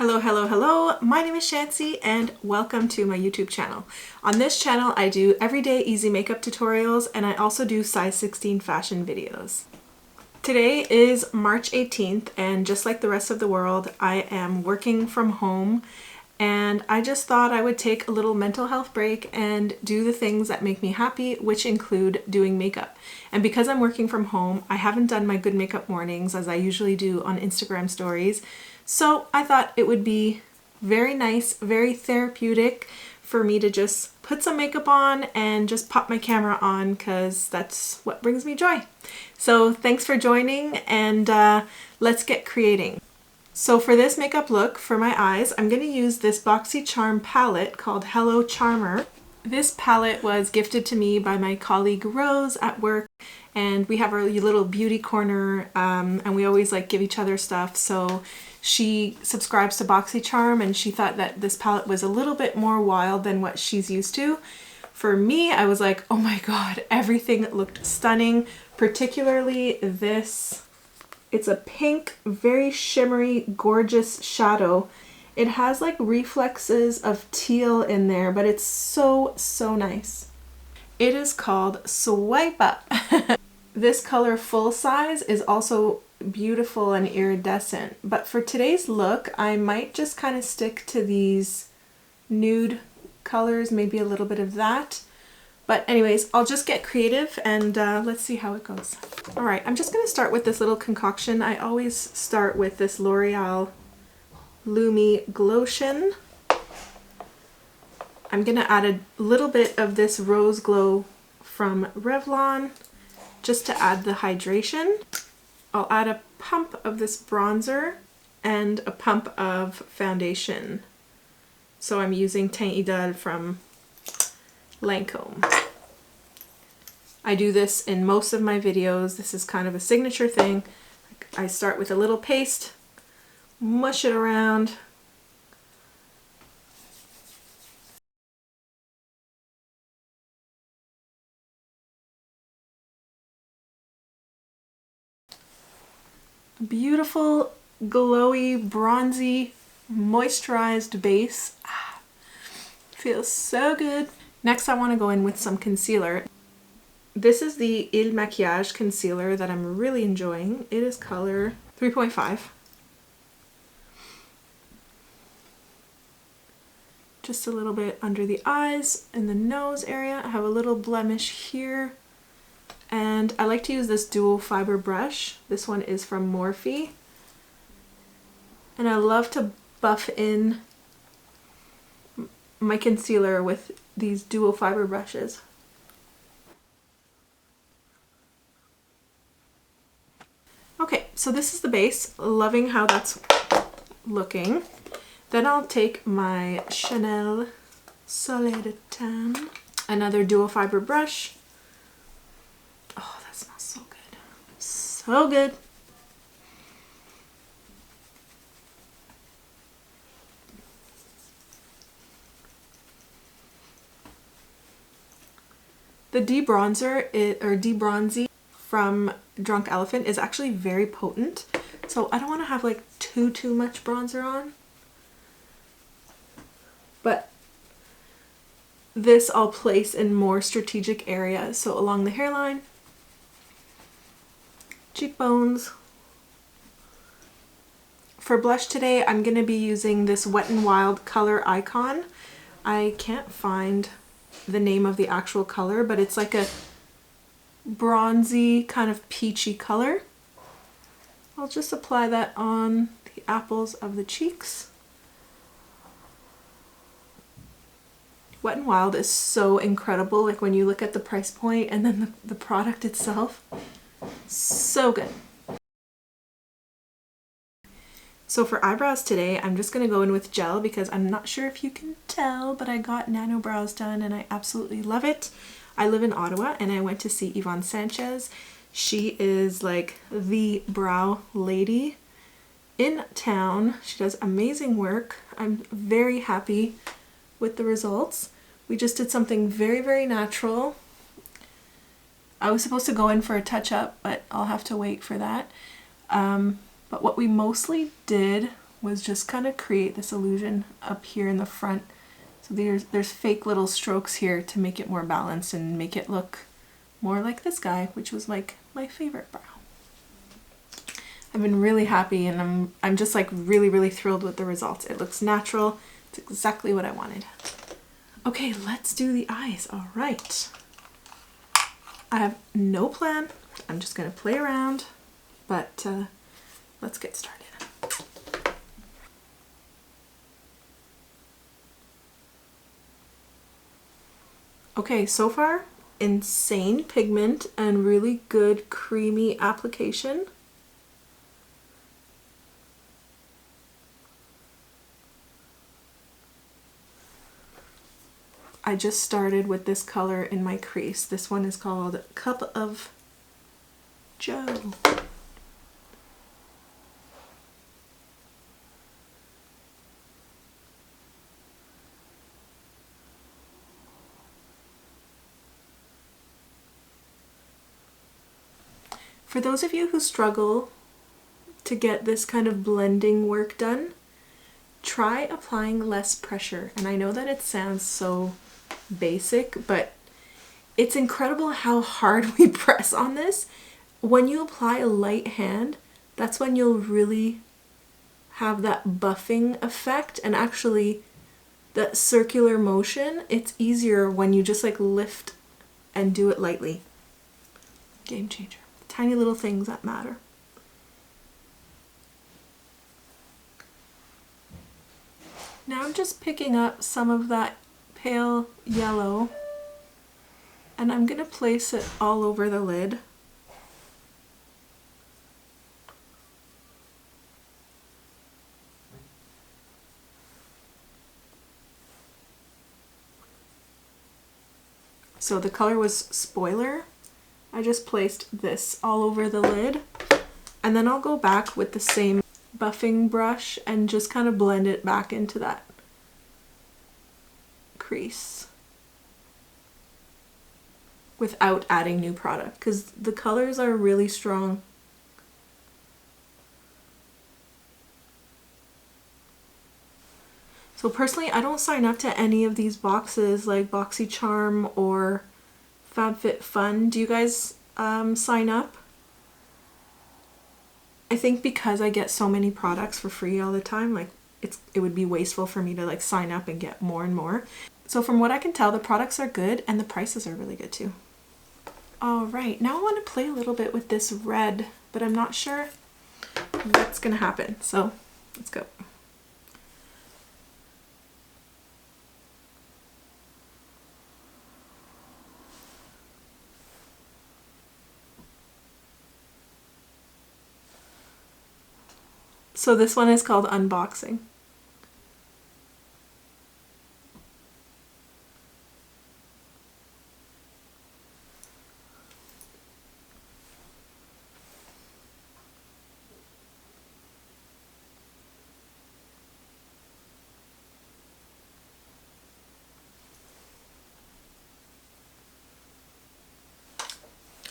Hello, hello, hello. My name is Chantsy and welcome to my YouTube channel. On this channel, I do everyday easy makeup tutorials and I also do size 16 fashion videos. Today is March 18th and just like the rest of the world, I am working from home and I just thought I would take a little mental health break and do the things that make me happy, which include doing makeup. And because I'm working from home, I haven't done my good makeup mornings as I usually do on Instagram stories. So I thought it would be very nice, very therapeutic for me to just put some makeup on and just pop my camera on because that's what brings me joy. So thanks for joining and let's get creating. So for this makeup look for my eyes, I'm going to use this BOXYCHARM palette called Hello Charmer. This palette was gifted to me by my colleague Rose at work, and we have our little beauty corner and we always like give each other stuff. So she subscribes to BOXYCHARM and she thought that this palette was a little bit more wild than what she's used to. For me, I was like, oh my god, everything looked stunning, particularly this. It's a pink, very shimmery, gorgeous shadow. It has like reflexes of teal in there, but it's so nice. It is called Swipe Up. This color full size is also beautiful and iridescent, but for today's look, I might just kind of stick to these nude colors, maybe a little bit of that. But anyways, I'll just get creative and let's see how it goes. All right, I'm just going to start with this little concoction. I always start with this L'Oreal Lumi Glotion. I'm going to add a little bit of this Rose Glow from Revlon just to add the hydration. I'll add a pump of this bronzer and a pump of foundation. So I'm using Teint Idole from Lancome. I do this in most of my videos. This is kind of a signature thing. I start with a little paste, mush it around, beautiful, glowy, bronzy, moisturized base. Feels so good. Next, I want to go in with some concealer. This is the Il Maquillage concealer that I'm really enjoying. It is color 3.5. Just a little bit under the eyes and the nose area. I have a little blemish here. And I like to use this dual fiber brush. This one is from Morphe. And I love to buff in my concealer with these dual fiber brushes. Okay, so this is the base. Loving how that's looking. Then I'll take my Chanel Soleil de Tan, another dual fiber brush. Oh, that smells so good. So good. The debronzer, or debronzy from Drunk Elephant is actually very potent. So I don't want to have like too much bronzer on. But this I'll place in more strategic areas. So along the hairline, cheekbones. For blush today, I'm going to be using this Wet n Wild Color Icon. I can't find the name of the actual color, but it's like a bronzy kind of peachy color. I'll just apply that on the apples of the cheeks. Wet n Wild is so incredible, like when you look at the price point and then the product itself. So good. So for eyebrows today, I'm just going to go in with gel because I'm not sure if you can tell, but I got nano brows done and I absolutely love it. I live in Ottawa and I went to see Yvonne Sanchez. She is like the brow lady in town. She does amazing work. I'm very happy with the results. We just did something very natural. I was supposed to go in for a touch-up, but I'll have to wait for that. But what we mostly did was just kind of create this illusion up here in the front. So there's fake little strokes here to make it more balanced and make it look more like this guy, which was like my favorite brow. I've been really happy, and I'm just like really thrilled with the results. It looks natural. It's exactly what I wanted. Okay, let's do the eyes. All right. I have no plan. I'm just gonna play around, but let's get started. Okay, so far, insane pigment and really good creamy application. I just started with this color in my crease. This one is called Cup of Joe. For those of you who struggle to get this kind of blending work done, try applying less pressure. And I know that it sounds so basic, but it's incredible how hard we press on this. When you apply a light hand, that's when you'll really have that buffing effect, and actually that circular motion, it's easier when you just like lift and do it lightly. Game changer. Tiny little things that matter. Now I'm just picking up some of that pale yellow, and I'm gonna place it all over the lid. So the color was Spoiler. I just placed this all over the lid, and then I'll go back with the same buffing brush and just kind of blend it back into that crease without adding new product, because the colors are really strong. So personally, I don't sign up to any of these boxes like BOXYCHARM or FabFitFun. Do you guys sign up? I think because I get so many products for free all the time, like it would be wasteful for me to like sign up and get more and more. So from what I can tell, the products are good and the prices are really good too. All right, now I want to play a little bit with this red, but I'm not sure what's gonna happen. So let's go. So this one is called Unboxing.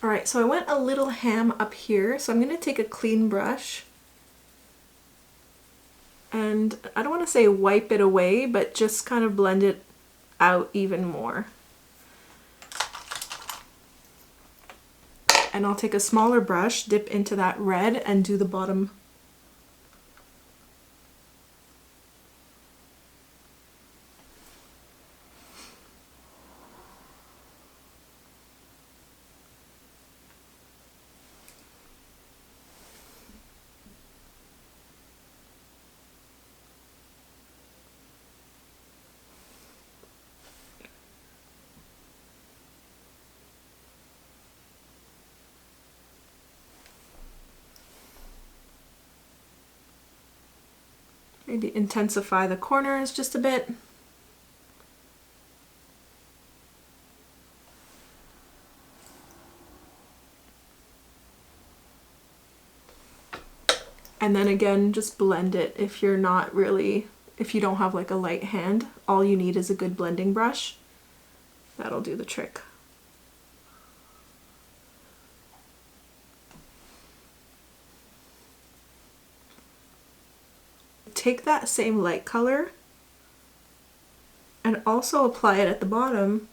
All right, so I went a little ham up here, so I'm going to take a clean brush and I don't want to say wipe it away, but just kind of blend it out even more. And I'll take a smaller brush, dip into that red, and do the bottom. Maybe intensify the corners just a bit. And then again, just blend it if you're not really, if you don't have like a light hand. All you need is a good blending brush. That'll do the trick. take that same light color and also apply it at the bottom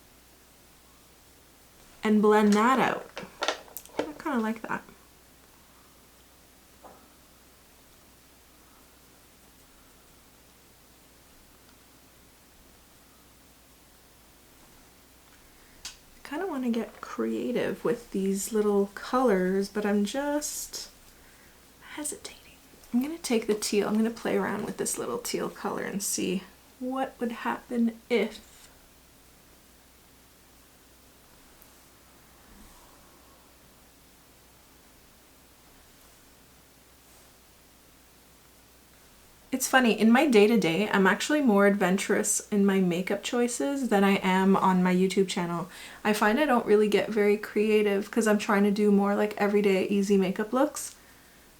and blend that out. I kind of like that. I kind of want to get creative with these little colors, but I'm just hesitating. I'm going to take the teal. I'm going to play around with this little teal color and see what would happen if. It's funny, in my day-to-day, I'm actually more adventurous in my makeup choices than I am on my YouTube channel. I find I don't really get very creative because I'm trying to do more like everyday easy makeup looks.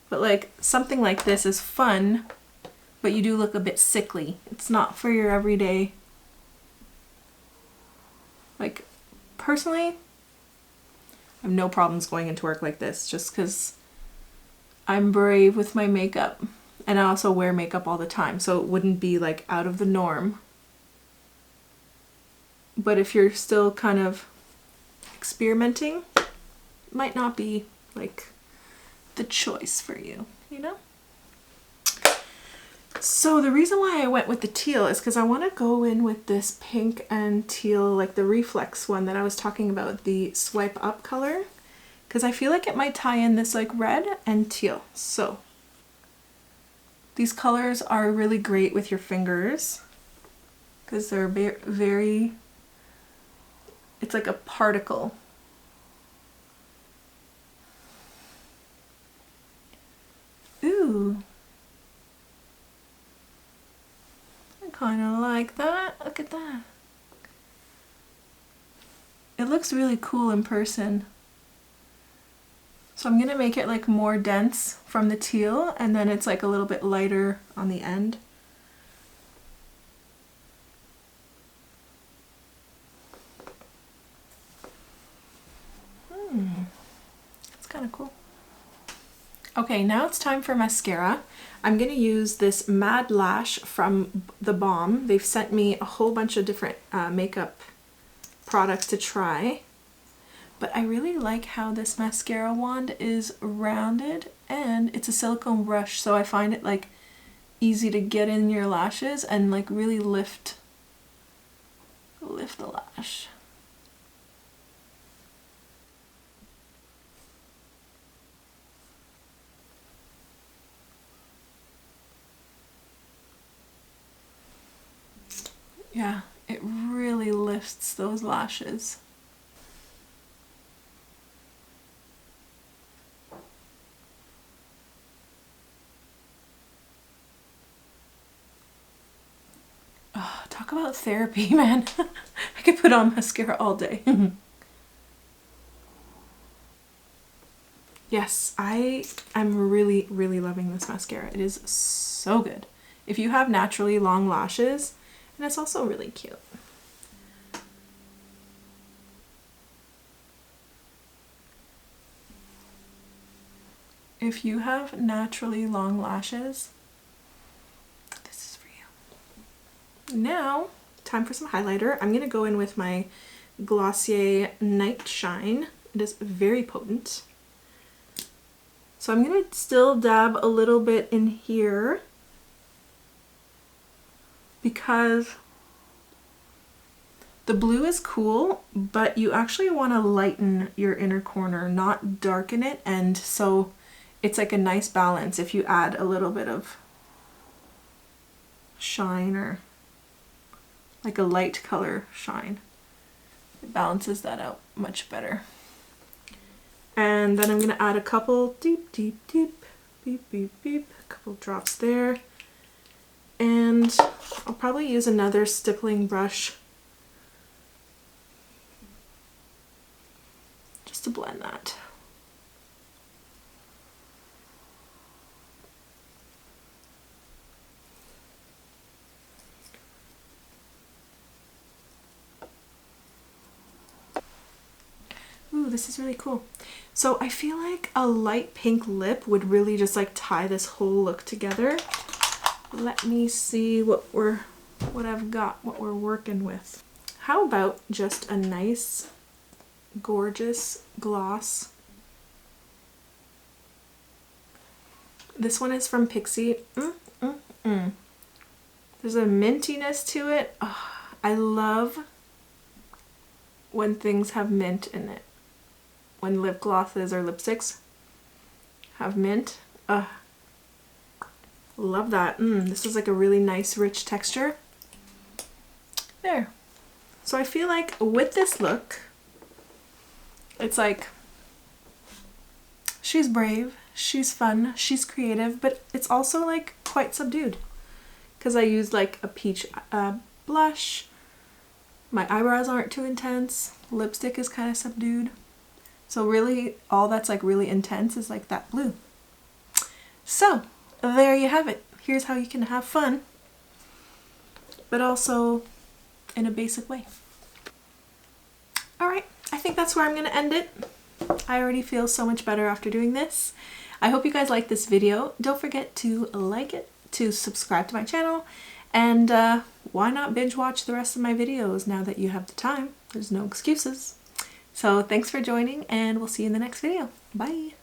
But like something like this is fun, but you do look a bit sickly. It's not for your everyday. Like personally, I have no problems going into work like this just because I'm brave with my makeup. And I also wear makeup all the time, so it wouldn't be like out of the norm. But if you're still kind of experimenting, it might not be like the choice for you, you know? So the reason why I went with the teal is because I want to go in with this pink and teal, like the reflex one that I was talking about, the swipe up color, because I feel like it might tie in this like red and teal. So these colors are really great with your fingers because they're very, it's like a particle. Ooh. I kind of like that. Look at that. It looks really cool in person. So I'm going to make it like more dense from the teal, and then it's like a little bit lighter on the end. That's kind of cool. Okay, now it's time for mascara. I'm going to use this Mad Lash from The Balm. They've sent me a whole bunch of different makeup products to try. But I really like how this mascara wand is rounded and it's a silicone brush, so I find it like easy to get in your lashes and like really lift the lash. Yeah, it really lifts those lashes. Oh, talk about therapy, man. I could put on mascara all day. Yes, I'm really, really loving this mascara. It is so good. If you have naturally long lashes, and it's also really cute. If you have naturally long lashes, this is for you. Now, time for some highlighter. I'm going to go in with my Glossier Night Shine. It is very potent. So I'm going to still dab a little bit in here because the blue is cool, but you actually want to lighten your inner corner, not darken it, and so it's like a nice balance if you add a little bit of shine or like a light color shine. It balances that out much better. And then I'm going to add a couple deep, a couple drops there. And I'll probably use another stippling brush just to blend that. Ooh, this is really cool. So I feel like a light pink lip would really just like tie this whole look together. let me see what I've got, what we're working with. How about just a nice, gorgeous gloss? This one is from Pixie. There's a mintiness to it. Oh, I love when things have mint in it. When lip glosses or lipsticks have mint. Love that. This is like a really nice rich texture. There. So I feel like with this look, it's like she's brave, she's fun, she's creative, but it's also like quite subdued. Because I used like a peach blush. My eyebrows aren't too intense. Lipstick is kind of subdued. So really all that's like really intense is like that blue. So there you have it. Here's how you can have fun, but also in a basic way. Alright, I think that's where I'm going to end it. I already feel so much better after doing this. I hope you guys liked this video. Don't forget to like it, to subscribe to my channel, and why not binge watch the rest of my videos now that you have the time. There's no excuses. So thanks for joining, and we'll see you in the next video. Bye!